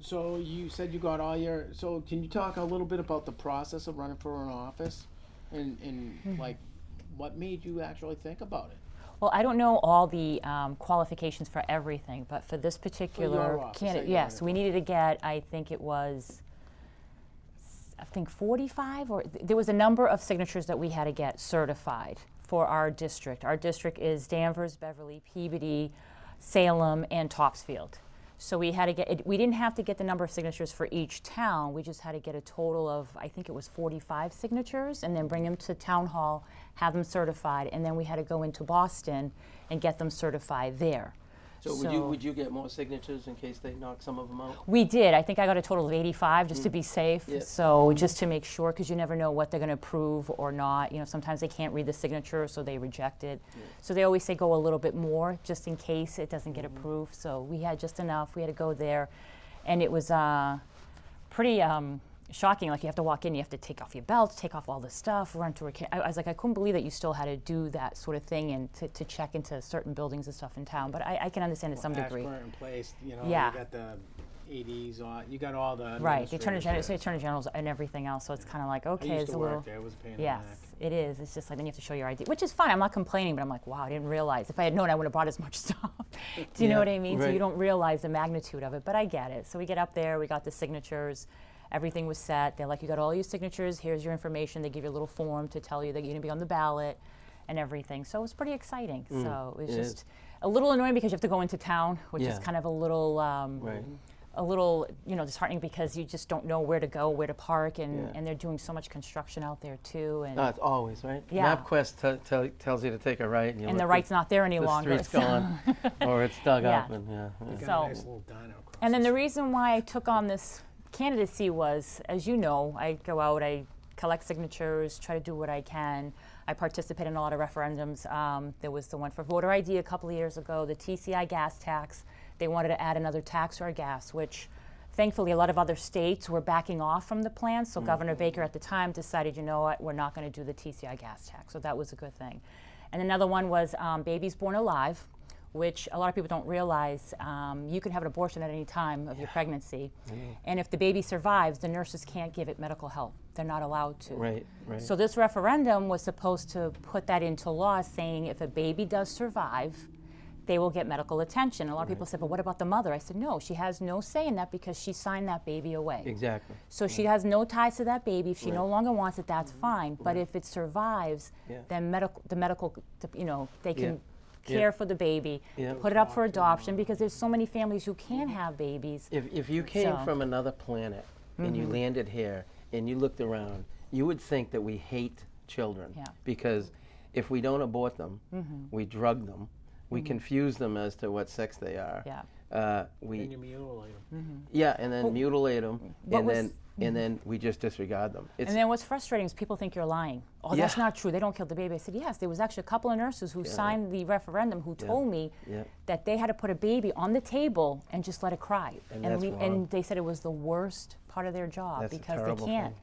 so you said you got all your. So can you talk a little bit about the process of running for an office, and like, what made you actually think about it? Well, I don't know all the qualifications for everything, but for this particular candidate, yes, we needed to get, I think it was, 45, or there was a number of signatures that we had to get certified for our district. Our district is Danvers, Beverly, Peabody, Salem, and Topsfield. So we had to get, we didn't have to get the number of signatures for each town, we just had to get a total of, I think it was 45 signatures, and then bring them to town hall, have them certified, and then we had to go into Boston and get them certified there. So would you get more signatures in case they knock some of them out? We did. I think I got a total of 85 just to be safe. Yeah. So just to make sure, because you never know what they're going to approve or not. Sometimes they can't read the signature, so they reject it. Yeah. So they always say go a little bit more just in case it doesn't get approved. So we had just enough. We had to go there, and it was pretty shocking. Like, you have to walk in, you have to take off your belt, take off all the stuff, run through I was like, I couldn't believe that you still had to do that sort of thing and to check into certain buildings and stuff in town. But I can understand to some degree. Ashburn Place, Yeah. You got the ADs on, you got all the right, the attorney generals and everything else. So it's kind of like, okay, I used it's to a work little. there. It was a pain in Yes, the neck. it is. It's just like then you have to show your ID, which is fine. I'm not complaining, but I'm like, wow, I didn't realize. If I had known, I would have brought as much stuff. Do you know what I mean? Right. So you don't realize the magnitude of it, but I get it. So we get up there, we got the signatures. Everything was set. They're like, you got all your signatures, here's your information. They give you a little form to tell you that you're gonna be on the ballot and everything. So it was pretty exciting. So it was just a little annoying because you have to go into town, which is kind of a little, disheartening because you just don't know where to go, where to park, and they're doing so much construction out there too. And It's always, right? Yeah. MapQuest tells you to take a right. And the right's not there any the longer. street's gone, or it's dug up. And, You got So- a nice little dino across And then the the reason why I took on this candidacy was, as you know, I go out, I collect signatures, try to do what I can. I participate in a lot of referendums. There was the one for voter ID a couple of years ago, the TCI gas tax. They wanted to add another tax to our gas, which thankfully, a lot of other states were backing off from the plan, so Governor Baker at the time decided, you know what, we're not going to do the TCI gas tax, so that was a good thing. And another one was babies born alive, which a lot of people don't realize. You can have an abortion at any time of your pregnancy, and if the baby survives, the nurses can't give it medical help. They're not allowed to. Right. So this referendum was supposed to put that into law, saying if a baby does survive, they will get medical attention. A lot of people said, but what about the mother? I said, no, she has no say in that because she signed that baby away. Exactly. So she has no ties to that baby. If she no longer wants it, that's fine. But if it survives, then the medical, they can care for the baby, put it up for adoption, because there's so many families who can't have babies. If you came from another planet and you landed here and you looked around, you would think that we hate children. Because if we don't abort them, we drug them, we confuse them as to what sex they are. And you mutilate them. Yeah, and then mutilate them, and then we just disregard them. And then what's frustrating is people think you're lying. Oh, that's not true. They don't kill the baby. I said, yes, there was actually a couple of nurses who signed the referendum who told me that they had to put a baby on the table and just let it cry. And they said it was the worst part of their job because they can't.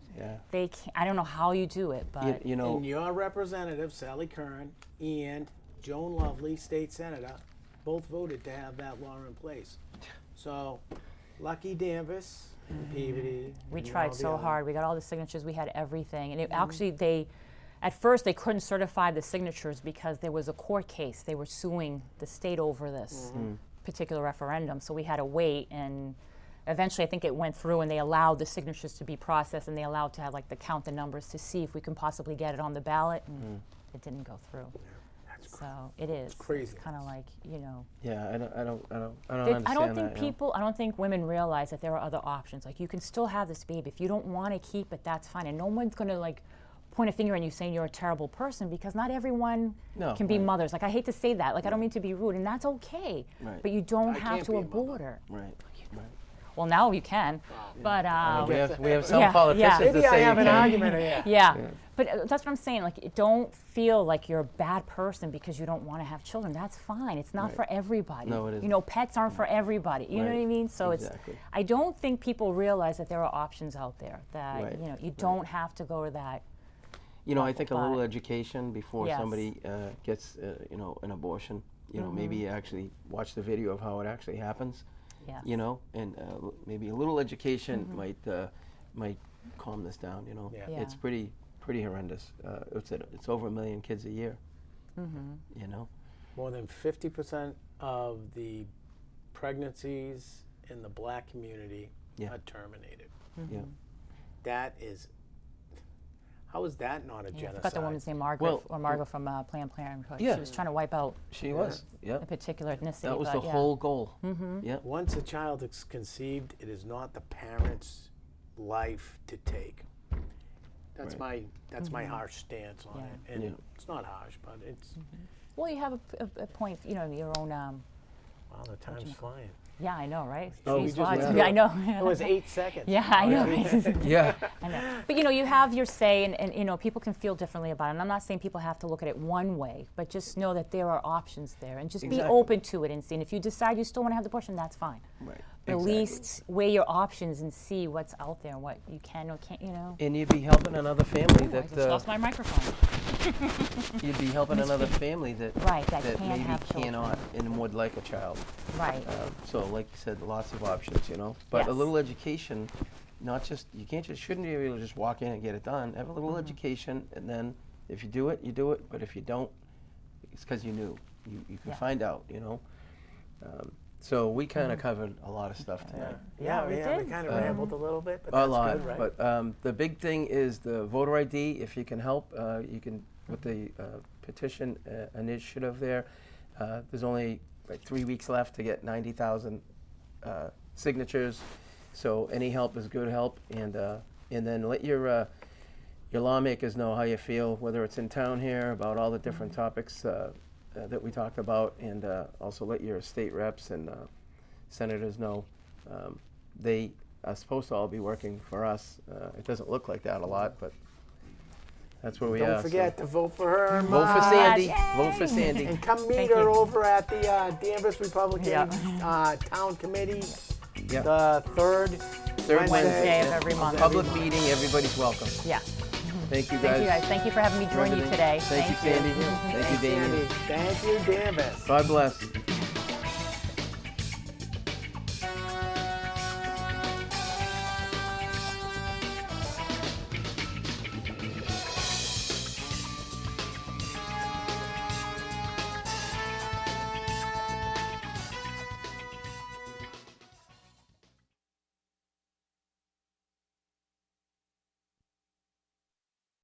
They can't. I don't know how you do it, but you know. And your representative, Sally Kern, and Joan Lovely, state senator, both voted to have that law in place. So, lucky Danvers and Peabody. We tried so hard. We got all the signatures. We had everything. And it actually, at first, they couldn't certify the signatures because there was a court case. They were suing the state over this particular referendum. So we had to wait. And eventually, I think it went through, and they allowed the signatures to be processed, and they allowed to have count the numbers to see if we can possibly get it on the ballot. And it didn't go through. So it is. It's crazy. It's kind of like, Yeah, I don't understand I don't think that, I don't think women realize that there are other options. Like, you can still have this baby. If you don't want to keep it, that's fine. And no one's going to point a finger at you saying you're a terrible person, because not everyone can be mothers. I hate to say that. I don't mean to be rude, and that's okay. But you don't have to abort her. Right. Well, now you can, but we have some politicians that Maybe say I have you an can't. argument here. But that's what I'm saying. Don't feel like you're a bad person because you don't want to have children. That's fine. It's not for everybody. No, it isn't. Pets aren't for everybody. You know what I mean? So I don't think people realize that there are options out there. That you don't have to go to that. I think a little education before somebody gets an abortion. Maybe actually watch the video of how it actually happens. And maybe a little education might calm this down. It's pretty horrendous. It's over 1 million kids a year. More than 50% of the pregnancies in the Black community are terminated. That is. How is that not a genocide? I forgot the woman's name, Margaret from Planned Parenthood. She was trying to wipe out a particular ethnicity. That was the whole goal. Once a child is conceived, it is not the parent's life to take. That's my harsh stance on it, and it's not harsh, but it's. Well, you have a point, your own. Wow, the time's flying. Yeah, I know, right? Oh, Jeez, I know. It was 8 seconds. Yeah, I know. Yeah. I know. But you have your say, and people can feel differently about it. And I'm not saying people have to look at it one way, but just know that there are options there, and just be open to it and see. And if you decide you still want to have the abortion, that's fine. Right. But at least weigh your options and see what's out there and what you can or can't. And you'd be helping another family I just lost my microphone. You'd be helping another family that that maybe have cannot and would like a child. Right. So, like you said, lots of options, But a little education, shouldn't be able to just walk in and get it done. Have a little education, and then if you do it, you do it. But if you don't, it's because you knew. You can find out, So we kind of covered a lot of stuff tonight. Yeah, we kind of rambled a little bit, but a that's lot. good, right? But the big thing is the voter ID. If you can help, you can with the petition initiative there. There's only 3 weeks left to get 90,000 signatures. So any help is good help, and then let your lawmakers know how you feel, whether it's in town here about all the different topics that we talked about, and also let your state reps and senators know. They are supposed to all be working for us. It doesn't look like that a lot, but that's where we are. Don't forget to vote for her. Vote for Sandy. Vote for Sandy. And come meet her over at the Danvers Republican Town Committee Yep. The third Wednesday of every month. Public meeting, everybody's welcome. Yeah. Thank you guys. Thank you guys. Thank you for having me join you today. Thank you, Sandy. Thank you, Damien. Thank you, Danvers. God bless.